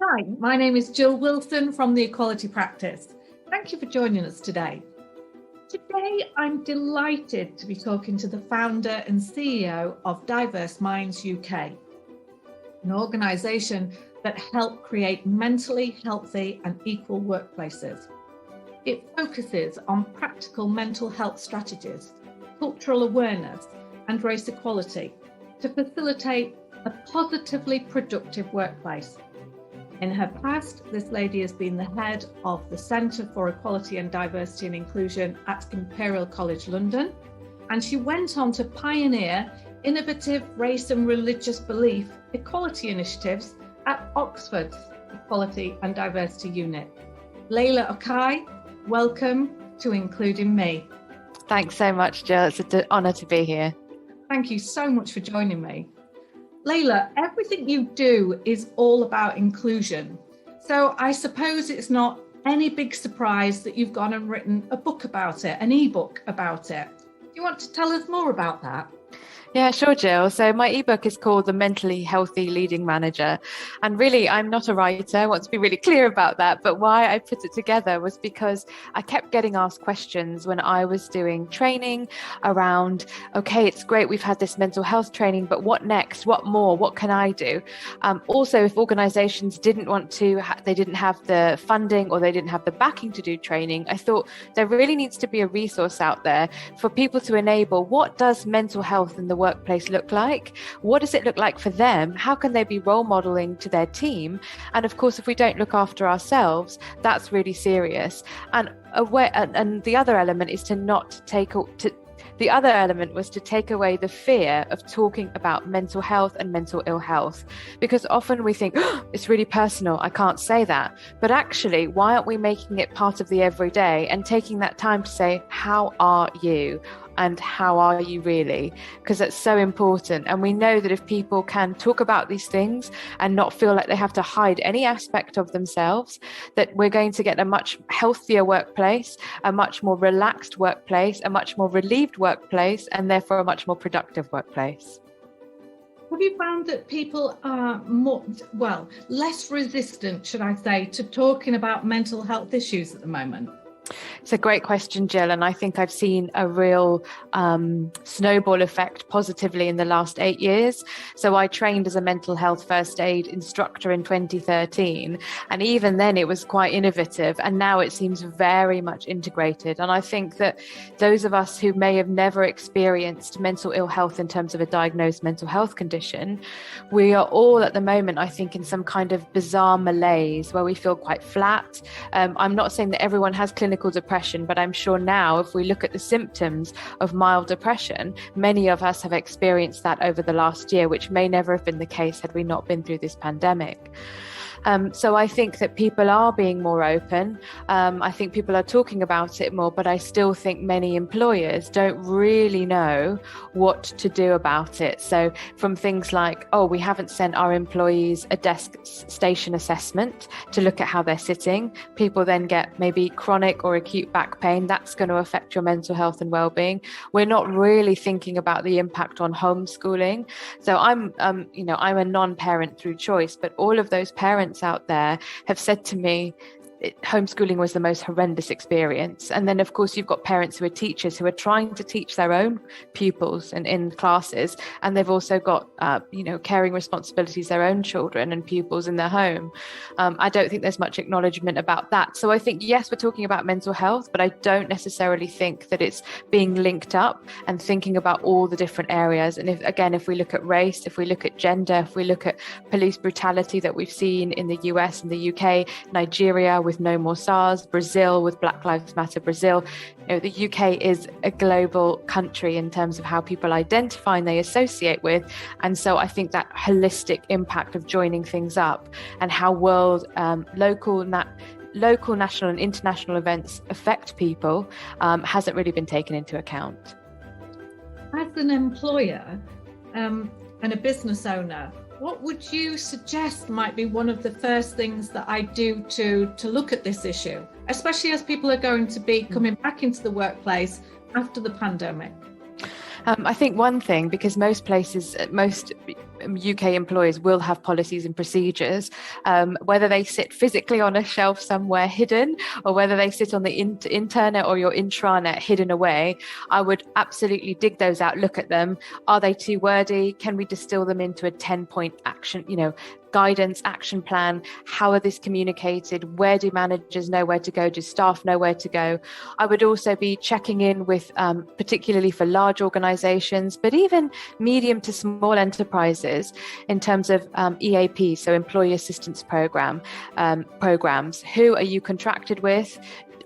Hi, my name is Jill Wilson from the Equality Practice. Thank you for joining us today. Today, I'm delighted to be talking to the founder and CEO of Diverse Minds UK, an organisation that helps create mentally healthy and equal workplaces. It focuses on practical mental health strategies, cultural awareness, and race equality to facilitate a positively productive workplace. In her past, this lady has been the head of the Centre for Equality and Diversity and Inclusion at Imperial College London, and she went on to pioneer innovative race and religious belief equality initiatives at Oxford's Equality and Diversity Unit. Leyla Okhai, welcome to Including Me. Thanks so much, Jill. It's an honour to be here. Thank you so much for joining me. Leyla, everything you do is all about inclusion. So I suppose it's not any big surprise that you've gone and written a book about it, an ebook about it. Do you want to tell us more about that? Yeah, sure, Jill. So my ebook is called The Mentally Healthy Leading Manager. And really, I'm not a writer. I want to be really clear about that. But why I put it together was because I kept getting asked questions when I was doing training around, okay, it's great, we've had this mental health training, but what next? What more? What can I do? Also, if organizations didn't want to, they didn't have the funding or they didn't have the backing to do training, I thought there really needs to be a resource out there for people to enable what does mental health in the workplace look like? What does it look like for them? How can they be role modeling to their team? And of course, if we don't look after ourselves, that's really serious. And the other element is the other element was to take away the fear of talking about mental health and mental ill health, because often we think, oh, it's really personal, I can't say that. But actually, why aren't we making it part of the everyday and taking that time to say, how are you? And how are you really? Because that's so important. And we know that if people can talk about these things and not feel like they have to hide any aspect of themselves, that we're going to get a much healthier workplace, a much more relaxed workplace, a much more relieved workplace, and therefore a much more productive workplace. Have you found that people are less resistant, should I say, to talking about mental health issues at the moment? It's a great question, Jill, and I think I've seen a real snowball effect positively in the last 8 years. So I trained as a mental health first aid instructor in 2013, and even then it was quite innovative, and now it seems very much integrated. And I think that those of us who may have never experienced mental ill health in terms of a diagnosed mental health condition, we are all at the moment, I think, in some kind of bizarre malaise where we feel quite flat. I'm not saying that everyone has clinical depression, but I'm sure now if we look at the symptoms of mild depression, many of us have experienced that over the last year, which may never have been the case had we not been through this pandemic. So I think that people are being more open. I think people are talking about it more, but I still think many employers don't really know what to do about it. So from things like, oh, we haven't sent our employees a desk station assessment to look at how they're sitting. People then get maybe chronic or acute back pain. That's going to affect your mental health and well-being. We're not really thinking about the impact on homeschooling. So I'm a non-parent through choice, but all of those parents out there have said to me, homeschooling was the most horrendous experience. And then, of course, you've got parents who are teachers who are trying to teach their own pupils and in classes, and they've also got, caring responsibilities, their own children and pupils in their home. I don't think there's much acknowledgement about that. So I think, yes, we're talking about mental health, but I don't necessarily think that it's being linked up and thinking about all the different areas. And if we look at race, if we look at gender, if we look at police brutality that we've seen in the US and the UK, Nigeria with No More SARS, Brazil with Black Lives Matter Brazil. The UK is a global country in terms of how people identify and they associate with. And so I think that holistic impact of joining things up and how local, national and international events affect people hasn't really been taken into account. As an employer and a business owner, what would you suggest might be one of the first things that I do to look at this issue, especially as people are going to be coming back into the workplace after the pandemic? I think one thing, because most UK employers will have policies and procedures, whether they sit physically on a shelf somewhere hidden, or whether they sit on the internet or your intranet hidden away. I would absolutely dig those out, look at them. Are they too wordy? Can we distill them into a 10-point action, guidance, action plan? How are this communicated? Where do managers know where to go? Do staff know where to go? I would also be checking in with, particularly for large organizations, but even medium to small enterprises, in terms of EAP, so employee assistance programs. Who are you contracted with?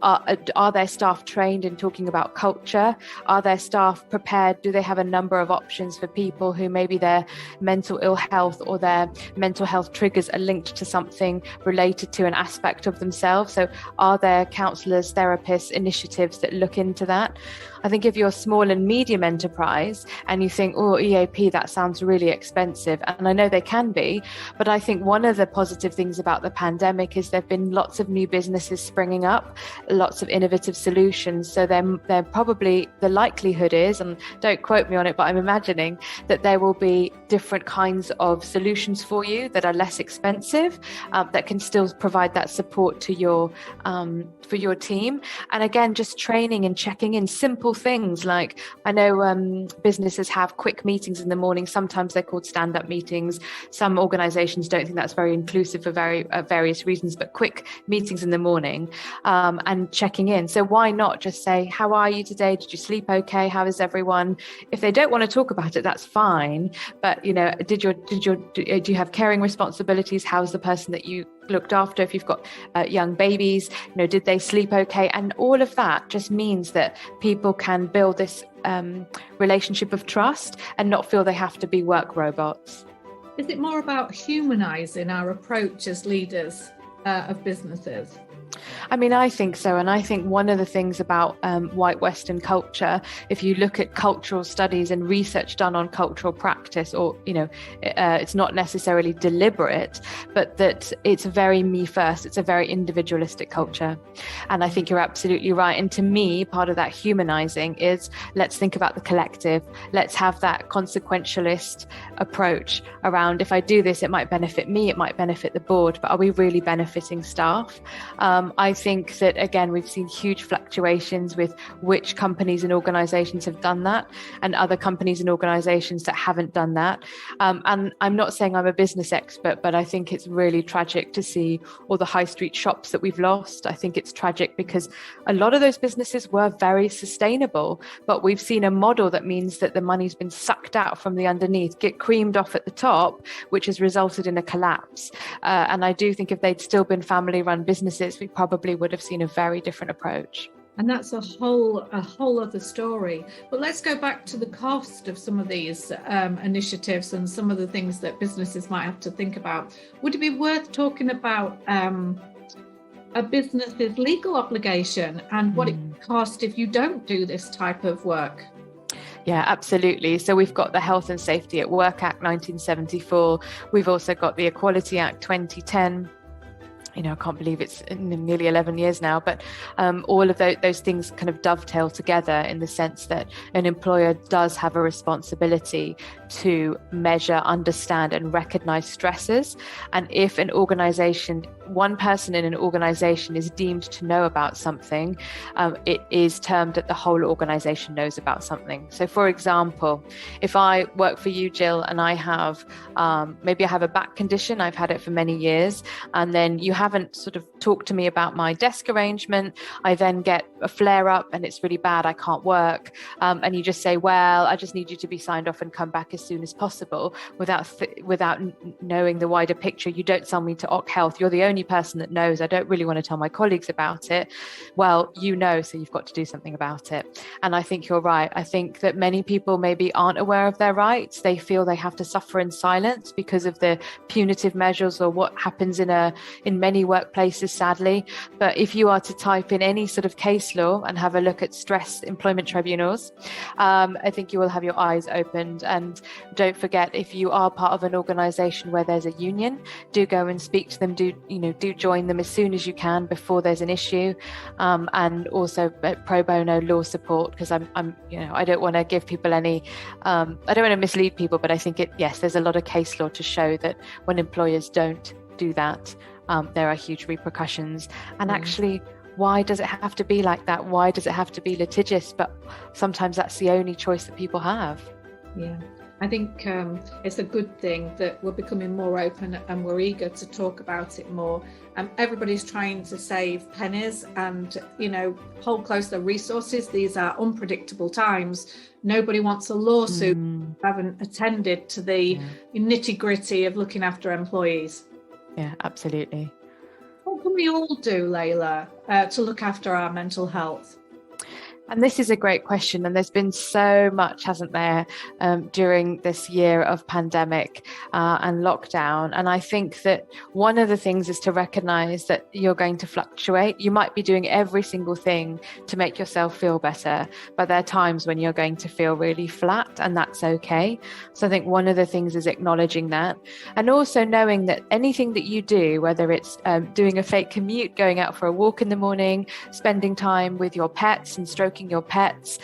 Are their staff trained in talking about culture? Are their staff prepared? Do they have a number of options for people who maybe their mental ill health or their mental health triggers are linked to something related to an aspect of themselves? So are there counsellors, therapists, initiatives that look into that? I think if you're a small and medium enterprise and you think, oh, EAP, that sounds really expensive, and I know they can be, but I think one of the positive things about the pandemic is there've been lots of new businesses springing up, lots of innovative solutions. So they're probably, the likelihood is, and don't quote me on it, but I'm imagining that there will be different kinds of solutions for you that are less expensive, that can still provide that support to your for your team. And again, just training and checking in, simple things like, I know businesses have quick meetings in the morning. Sometimes they're called stand-up meetings. Some organizations don't think that's very inclusive for various reasons, but quick meetings in the morning, and checking in. So why not just say, how are you today? Did you sleep okay? How is everyone? If they don't want to talk about it, that's fine. But, do you have caring responsibilities? How's the person that you looked after? If you've got young babies, did they sleep okay? And all of that just means that people can build this relationship of trust and not feel they have to be work robots. Is it more about humanizing our approach as leaders of businesses? I mean, I think so. And I think one of the things about white Western culture, if you look at cultural studies and research done on cultural practice, or, it's not necessarily deliberate, but that it's very me first. It's a very individualistic culture. And I think you're absolutely right. And to me, part of that humanizing is, let's think about the collective. Let's have that consequentialist approach around, if I do this, it might benefit me, it might benefit the board, but are we really benefiting staff? I think that, again, we've seen huge fluctuations with which companies and organizations have done that, and other companies and organizations that haven't done that. And I'm not saying I'm a business expert, but I think it's really tragic to see all the high street shops that we've lost. I think it's tragic because a lot of those businesses were very sustainable, but we've seen a model that means that the money's been sucked out from the underneath, get creamed off at the top, which has resulted in a collapse. And I do think if they'd still been family-run businesses, we probably would have seen a very different approach. And that's a whole other story. But let's go back to the cost of some of these initiatives and some of the things that businesses might have to think about. Would it be worth talking about a business's legal obligation and what it costs if you don't do this type of work? Yeah, absolutely. So we've got the Health and Safety at Work Act 1974. We've also got the Equality Act 2010. I can't believe it's nearly 11 years now, but all of those things kind of dovetail together in the sense that an employer does have a responsibility to measure, understand, and recognize stresses. And if an organization, one person in an organization is deemed to know about something, it is termed that the whole organization knows about something. So for example, if I work for you, Jill, and I have, maybe I have a back condition, I've had it for many years, and then you haven't sort of talked to me about my desk arrangement, I then get a flare up and it's really bad, I can't work. And you just say, well, I just need you to be signed off and come back as soon as possible, without knowing the wider picture. You don't send me to Oc Health. You're the only person that knows. I don't really want to tell my colleagues about it. Well, so you've got to do something about it. And I think you're right. I think that many people maybe aren't aware of their rights. They feel they have to suffer in silence because of the punitive measures or what happens in many many workplaces, sadly. But if you are to type in any sort of case law and have a look at stress employment tribunals, I think you will have your eyes opened. And don't forget, if you are part of an organisation where there's a union, do go and speak to them. Do join them as soon as you can before there's an issue, and also pro bono law support, because I don't want to give people any, I don't want to mislead people, but I think there's a lot of case law to show that when employers don't do that, there are huge repercussions. And actually, why does it have to be like that? Why does it have to be litigious? But sometimes that's the only choice that people have. Yeah, I think it's a good thing that we're becoming more open and we're eager to talk about it more. Everybody's trying to save pennies and, hold close their resources. These are unpredictable times. Nobody wants a lawsuit. Haven't attended to the nitty-gritty of looking after employees. Yeah, absolutely. What can we all do, Layla, to look after our mental health? And this is a great question. And there's been so much, hasn't there, during this year of pandemic and lockdown. And I think that one of the things is to recognize that you're going to fluctuate. You might be doing every single thing to make yourself feel better, but there are times when you're going to feel really flat, and that's okay. So I think one of the things is acknowledging that, and also knowing that anything that you do, whether it's doing a fake commute, going out for a walk in the morning, spending time with your pets and stroking your pets,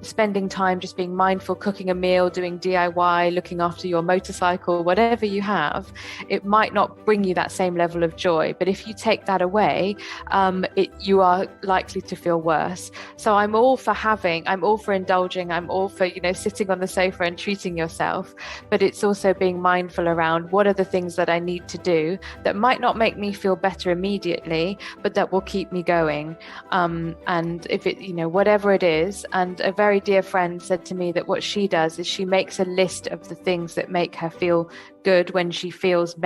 spending time just being mindful, cooking a meal, doing DIY, looking after your motorcycle, whatever you have, it might not bring you that same level of joy. But if you take that away, you are likely to feel worse. So I'm all for indulging, I'm all for, sitting on the sofa and treating yourself. But it's also being mindful around what are the things that I need to do that might not make me feel better immediately, but that will keep me going. And if it, whatever it is. And a very dear friend said to me that what she does is she makes a list of the things that make her feel good when she feels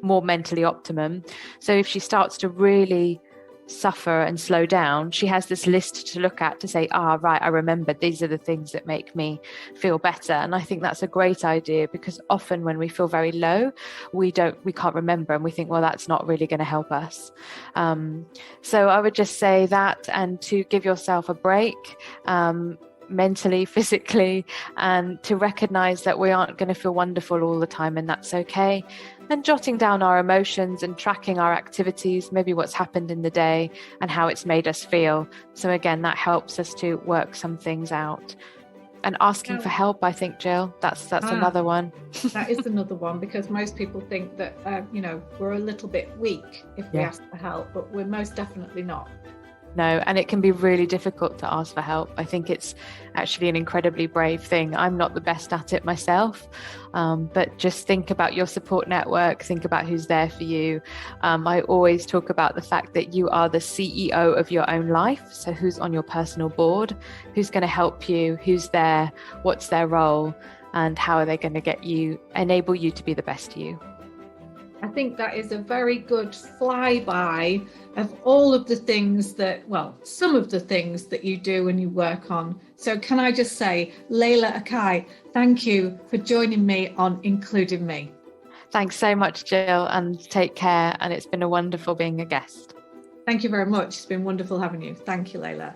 more mentally optimum. So if she starts to really suffer and slow down, she has this list to look at to say, right, I remember these are the things that make me feel better. And I think that's a great idea, because often when we feel very low, we can't remember, and we think, well, that's not really going to help us. So I would just say that, and to give yourself a break, mentally, physically, and to recognize that we aren't going to feel wonderful all the time, and that's okay. And jotting down our emotions and tracking our activities, maybe what's happened in the day and how it's made us feel. So again, that helps us to work some things out. And asking for help, I think, Jill, that's another one. That is another one, because most people think that, we're a little bit weak if we ask for help, but we're most definitely not. No, and it can be really difficult to ask for help. I think it's actually an incredibly brave thing. I'm not the best at it myself, but just think about your support network, think about who's there for you. I always talk about the fact that you are the CEO of your own life. So who's on your personal board, who's going to help you, who's there, what's their role, and how are they going to enable you to be the best you. I think that is a very good flyby of all of the things some of the things that you do and you work on. So can I just say, Leyla Okhai, thank you for joining me on Including Me. Thanks so much, Jill, and take care. And it's been a wonderful being a guest. Thank you very much. It's been wonderful having you. Thank you, Layla.